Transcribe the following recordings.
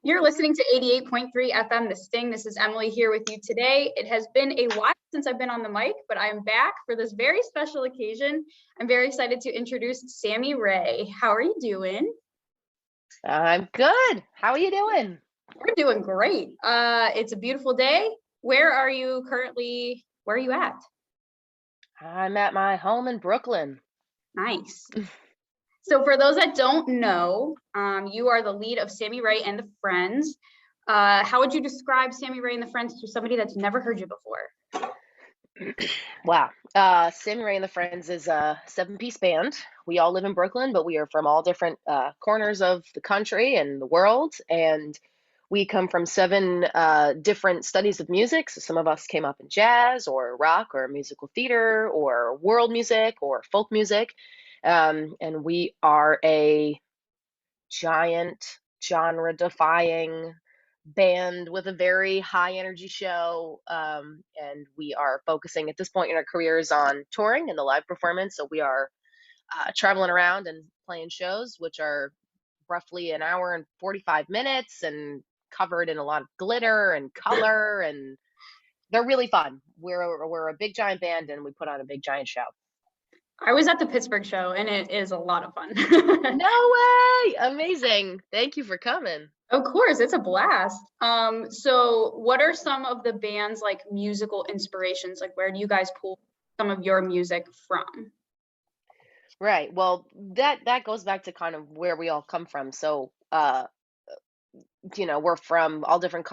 You're listening to 88.3 FM, The Sting. This is Emily here with you today. It has been a while since I've been on the mic, but I am back for this very special occasion. I'm very excited to introduce Sammy Rae. How are you doing? I'm good. How are you doing? We're doing great. It's a beautiful day. Where are you currently? Where are you at? I'm at my home in Brooklyn. Nice. So for those that don't know, you are the lead of Sammy Rae and the Friends. How would you describe Sammy Rae and the Friends to somebody that's never heard you before? Wow. Sammy Rae and the Friends is a seven-piece band. We all live in Brooklyn, but we are from all different corners of the country and the world. And we come from seven different studies of music. So some of us came up in jazz or rock or musical theater or world music or folk music. And we are a giant genre-defying band with a very high energy show. And we are focusing at this point in our careers on touring and the live performance. So we are traveling around and playing shows, which are roughly an hour and 45 minutes and covered in a lot of glitter and color. And they're really fun. We're a big giant band and we put on a big giant show. I was at the Pittsburgh show and it is a lot of fun. No way! Amazing. Thank you for coming. Of course, it's a blast. So what are some of the band's like musical inspirations? Like where do you guys pull some of your music from? Right. Well, that goes back to kind of where we all come from. So, we're from all different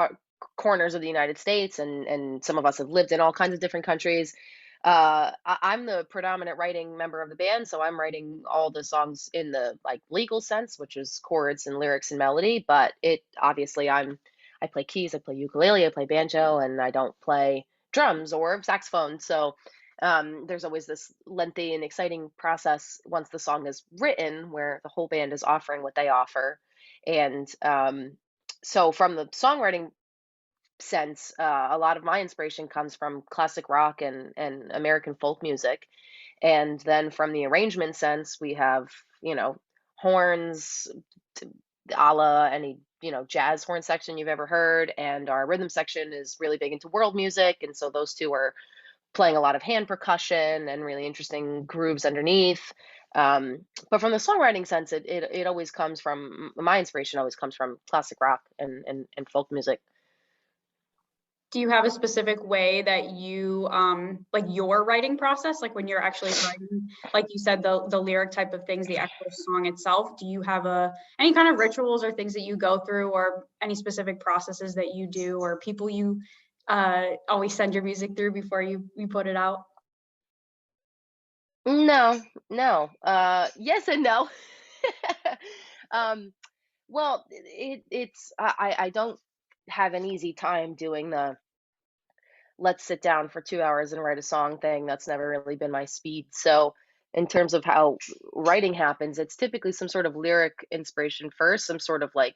corners of the United States, and some of us have lived in all kinds of different countries. I'm the predominant writing member of the band, so I'm writing all the songs in the like legal sense, which is chords and lyrics and melody. But it obviously I play keys, I play ukulele, I play banjo, and I don't play drums or saxophone. So there's always this lengthy and exciting process once the song is written, where the whole band is offering what they offer, and so from the songwriting sense, a lot of my inspiration comes from classic rock and American folk music. And then from the arrangement sense, we have, horns, a la any, jazz horn section you've ever heard. And our rhythm section is really big into world music. And so those two are playing a lot of hand percussion and really interesting grooves underneath. But from the songwriting sense, it always comes from my inspiration always comes from classic rock and folk music. Do you have a specific way that you like your writing process, like when you're actually writing, like you said, the lyric type of things, the actual song itself? Do you have any kind of rituals or things that you go through, or any specific processes that you do, or people you always send your music through before you put it out? No, no. Yes and no. um, well, it's I don't have an easy time doing the let's sit down for 2 hours and write a song thing. That's never really been my speed. So, in terms of how writing happens, it's typically some sort of lyric inspiration first, some sort of like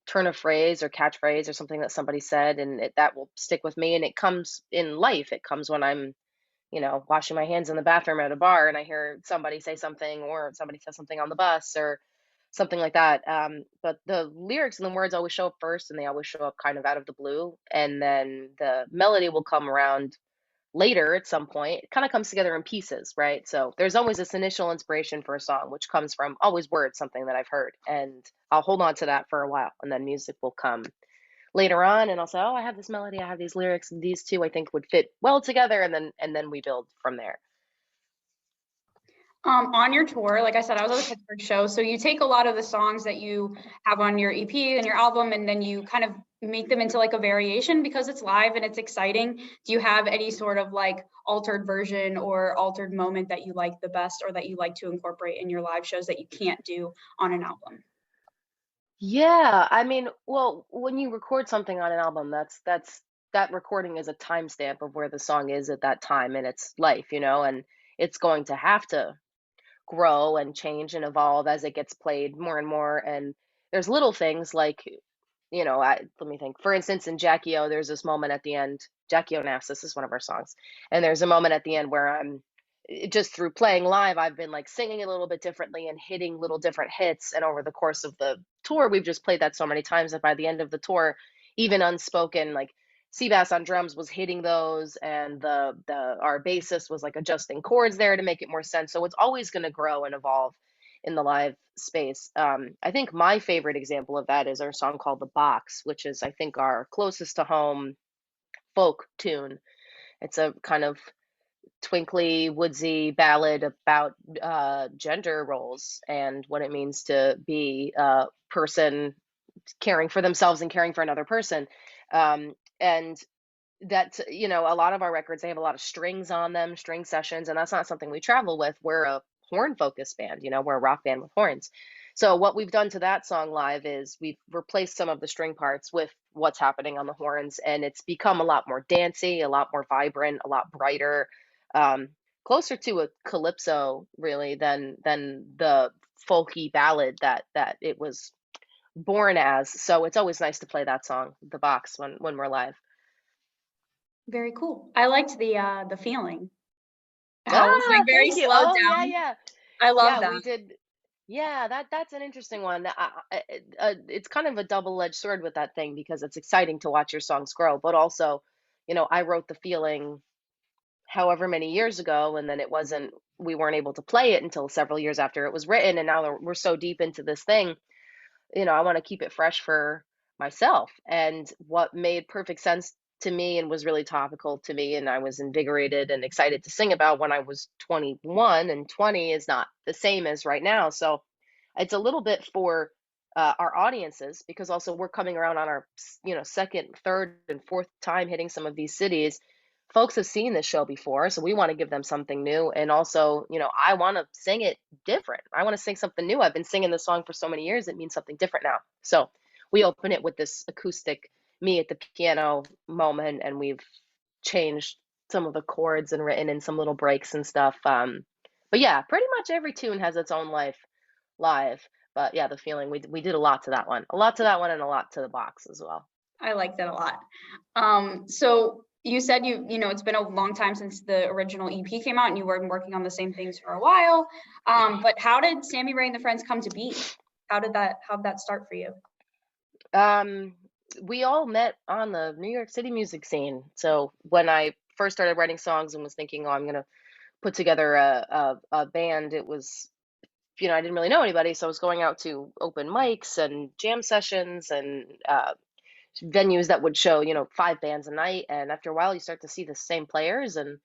turn of phrase or catchphrase or something that somebody said, and that will stick with me. And it comes in life. It comes when I'm washing my hands in the bathroom at a bar and I hear somebody say something or somebody says something on the bus or something like that. But the lyrics and the words always show up first and they always show up kind of out of the blue. And then the melody will come around later at some point. It kind of comes together in pieces, right? So there's always this initial inspiration for a song, which comes from always words, something that I've heard. And I'll hold on to that for a while and then music will come later on and I'll say, oh, I have this melody, I have these lyrics, and these two I think would fit well together, and then we build from there. On your tour, like I said, I was at the Pittsburgh show. So you take a lot of the songs that you have on your EP and your album, and then you kind of make them into like a variation because it's live and it's exciting. Do you have any sort of like altered version or altered moment that you like the best, or that you like to incorporate in your live shows that you can't do on an album? Yeah, I mean, well, when you record something on an album, that recording is a timestamp of where the song is at that time in its life, and it's going to have to grow and change and evolve as it gets played more and more. And there's little things like, let me think. For instance, in Jackie O, there's this moment at the end. Jackie O Naps, this is one of our songs, and there's a moment at the end where I'm just through playing live, I've been like singing a little bit differently and hitting little different hits. And over the course of the tour, we've just played that so many times that by the end of the tour, even unspoken, like Seabass on drums was hitting those, and the our bassist was like adjusting chords there to make it more sense. So it's always going to grow and evolve in the live space. I think my favorite example of that is our song called "The Box," which is I think our closest to home folk tune. It's a kind of twinkly, woodsy ballad about gender roles and what it means to be a person caring for themselves and caring for another person. And that's, a lot of our records, they have a lot of strings on them, string sessions, and that's not something we travel with. We're a horn focused band, we're a rock band with horns. So what we've done to that song live is we've replaced some of the string parts with what's happening on the horns, and it's become a lot more dancey, a lot more vibrant, a lot brighter, um, closer to a calypso really than the folky ballad that it was born as. So it's always nice to play that song, The Box, when we're live. Very cool. I liked the feeling. How it was like Ah, very thank you. slowed Oh, yeah, down. yeah. I love Yeah, that. we did. Yeah, that's an interesting one. It's kind of a double-edged sword with that thing because it's exciting to watch your songs grow, but also, I wrote the feeling however many years ago, and then we weren't able to play it until several years after it was written, and now we're so deep into this thing, I want to keep it fresh for myself. And what made perfect sense to me and was really topical to me, and I was invigorated and excited to sing about when I was 21, and 20 is not the same as right now. So it's a little bit for our audiences because also we're coming around on our, second, third, and fourth time hitting some of these cities. Folks have seen this show before, so we want to give them something new. And also, I want to sing it different. I want to sing something new. I've been singing this song for so many years, it means something different now. So we open it with this acoustic me at the piano moment, and we've changed some of the chords and written in some little breaks and stuff. But yeah, pretty much every tune has its own life live. But yeah, the feeling we did a lot to that one, and a lot to The Box as well. I like that a lot. So you said it's been a long time since the original EP came out and you were working on the same things for a while. But how did Sammy Rae and the Friends come to be? How'd that start for you? Um, we all met on the New York City music scene. So when I first started writing songs and was thinking, oh, I'm gonna put together a band, it was, I didn't really know anybody, so I was going out to open mics and jam sessions and venues that would show, five bands a night. And after a while, you start to see the same players, and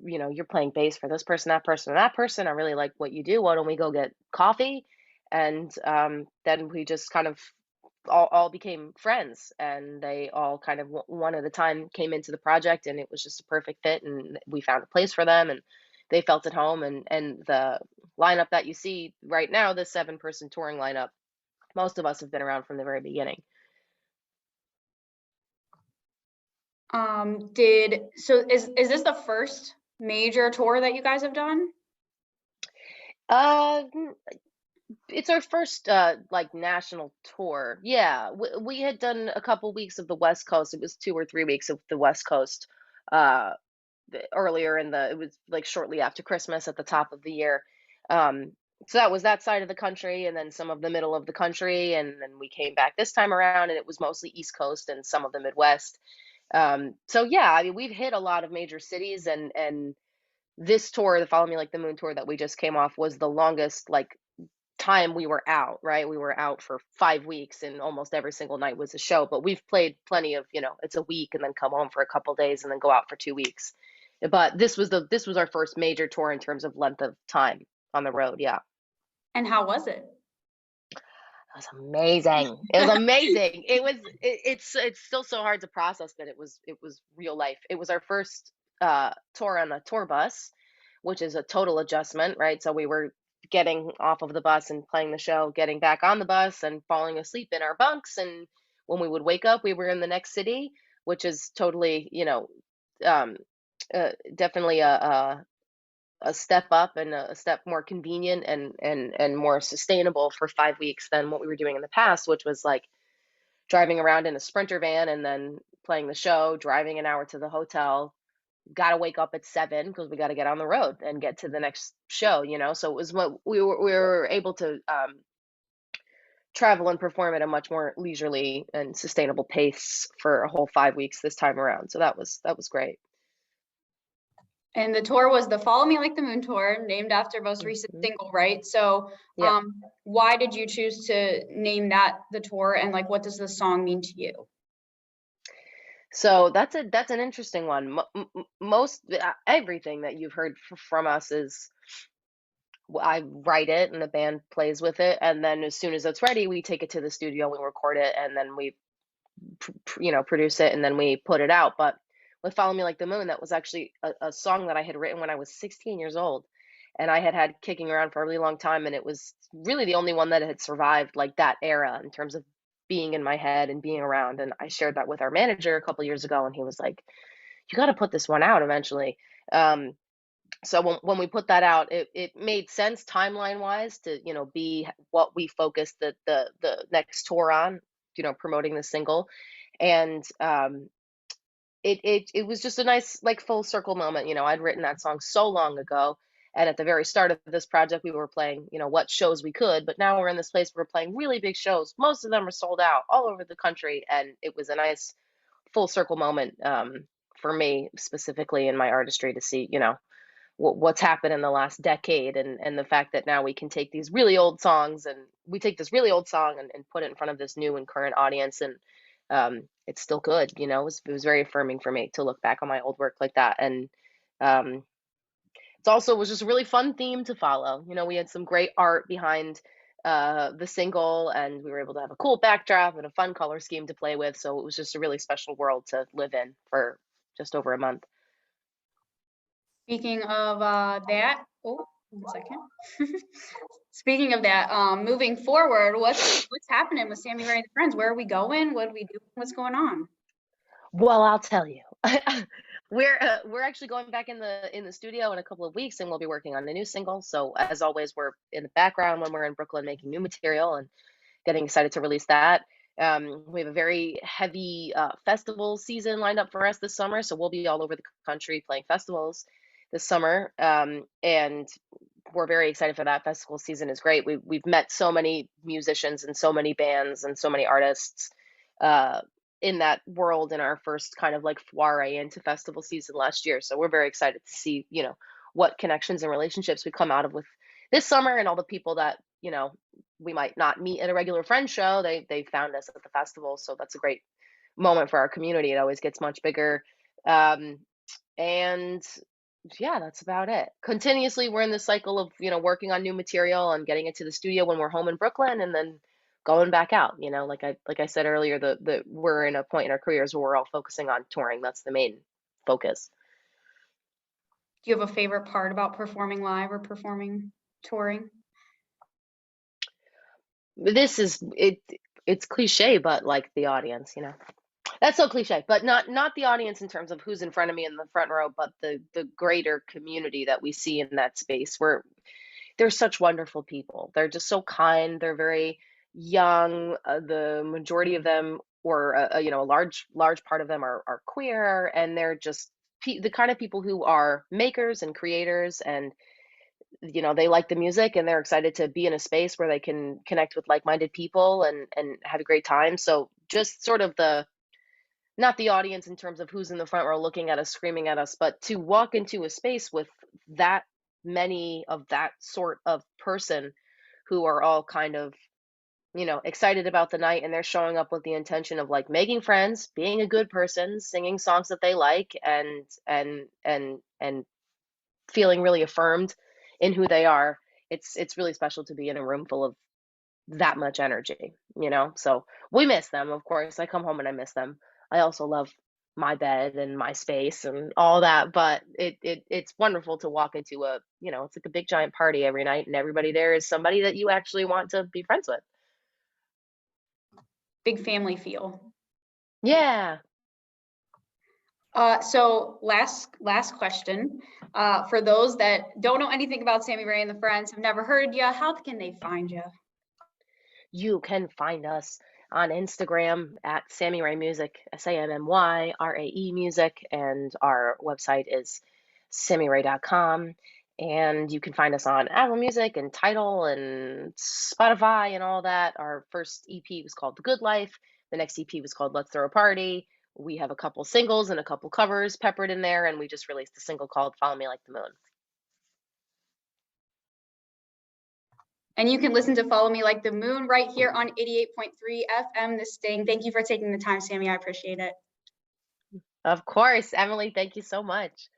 you're playing bass for this person, that person, and that person. I really like what you do. Why don't we go get coffee? And then we just kind of all became friends, and they all kind of one at a time came into the project, and it was just a perfect fit, and we found a place for them, and they felt at home. And the lineup that you see right now, the 7-person touring lineup, most of us have been around from the very beginning. Is this the first major tour that you guys have done? uh it's our first like national tour. Yeah, we had done a couple weeks of the West Coast. It was 2 or 3 weeks of the West Coast uh earlier it was like shortly after Christmas at the top of the year. Um, so that was that side of the country, and then some of the middle of the country, and then we came back this time around, and it was mostly East Coast and some of the Midwest. So yeah, I mean, we've hit a lot of major cities, and this tour, the Follow Me Like the Moon tour that we just came off, was the longest like time we were out, right? We were out for 5 weeks, and almost every single night was a show. But we've played plenty of, it's a week and then come home for a couple days and then go out for 2 weeks. But this was our first major tour in terms of length of time on the road. Yeah. And how was it? It was amazing. It was amazing. It's still so hard to process that it was real life. It was our first tour on the tour bus, which is a total adjustment, right? So we were getting off of the bus and playing the show, getting back on the bus and falling asleep in our bunks, and when we would wake up, we were in the next city, which is totally, um definitely a step up and a step more convenient and more sustainable for 5 weeks than what we were doing in the past, which was like driving around in a Sprinter van and then playing the show, driving an hour to the hotel, got to wake up at 7 because we got to get on the road and get to the next show, you know. So it was what we were able to travel and perform at a much more leisurely and sustainable pace for a whole 5 weeks this time around. So that was great. And the tour was the Follow Me Like the Moon tour, named after most recent Mhm. single, right? So Yeah. why did you choose to name that the tour, and like what does the song mean to you? So that's an interesting one. Most everything that you've heard from us is I write it and the band plays with it, and then as soon as it's ready, we take it to the studio, we record it, and then we produce it, and then we put it out. But with Follow Me Like the Moon, that was actually a song that I had written when I was 16 years old, and I had kicking around for a really long time, and it was really the only one that had survived like that era in terms of being in my head and being around. And I shared that with our manager a couple years ago, and he was like, "You got to put this one out eventually." Um, so when we put that out, it made sense timeline wise to be what we focused the next tour on, promoting the single. And it was just a nice like full circle moment. I'd written that song so long ago, and at the very start of this project we were playing what shows we could, but now we're in this place where we're playing really big shows. Most of them are sold out all over the country, and it was a nice full circle moment, for me specifically in my artistry to see what's happened in the last decade, and the fact that now we can take these really old songs, and we take this really old song and put it in front of this new and current audience, and it's still good. It was very affirming for me to look back on my old work like that. And um, it's also was just a really fun theme to follow. We had some great art behind the single, and we were able to have a cool backdrop and a fun color scheme to play with, so it was just a really special world to live in for just over a month. Speaking of that, oh, 1 second. Speaking of that, moving forward, what's happening with Sammy Rae and Friends? Where are we going? What do we do? What's going on? Well, I'll tell you. We're actually going back in the studio in a couple of weeks, and we'll be working on a new single. So as always, we're in the background when we're in Brooklyn making new material and getting excited to release that. We have a very heavy festival season lined up for us this summer, so we'll be all over the country playing festivals this summer, and we're very excited for that. Festival season is great. We've met so many musicians and so many bands and so many artists uh, in that world in our first kind of like foray into festival season last year. So we're very excited to see what connections and relationships we come out of with this summer, and all the people that we might not meet at a regular friend show. They found us at the festival, so that's a great moment for our community. It always gets much bigger. Um, and yeah, that's about it. Continuously, we're in this cycle of, working on new material and getting it to the studio when we're home in Brooklyn, and then going back out. Like I said earlier, the we're in a point in our careers where we're all focusing on touring. That's the main focus. Do you have a favorite part about performing live or performing touring? This is it. It's cliche, but like the audience. That's so cliche, but not the audience in terms of who's in front of me in the front row, but the greater community that we see in that space. Where they're such wonderful people. They're just so kind. They're very young. The majority of them, or a large part of them, are queer, and they're just the kind of people who are makers and creators, and they like the music, and they're excited to be in a space where they can connect with like-minded people and have a great time. So just sort of the not the audience in terms of who's in the front row looking at us, screaming at us, but to walk into a space with that many of that sort of person who are all kind of, excited about the night, and they're showing up with the intention of like making friends, being a good person, singing songs that they like, and feeling really affirmed in who they are. It's really special to be in a room full of that much energy. So we miss them, of course. I come home and I miss them. I also love my bed and my space and all that, but it's wonderful to walk into it's like a big giant party every night, and everybody there is somebody that you actually want to be friends with. Big family feel. Yeah. So last question. For those that don't know anything about Sammy Rae and the Friends, have never heard you, how can they find you? You can find us on Instagram at Sammy Rae Music, SAMMYRAE Music, and our website is sammyrae.com. And you can find us on Apple Music and Tidal and Spotify and all that. Our first EP was called The Good Life. The next EP was called Let's Throw a Party. We have a couple singles and a couple covers peppered in there, and we just released a single called Follow Me Like the Moon. And you can listen to Follow Me Like the Moon right here on 88.3 FM, The Sting. Thank you for taking the time, Sammy. I appreciate it. Of course, Emily, thank you so much.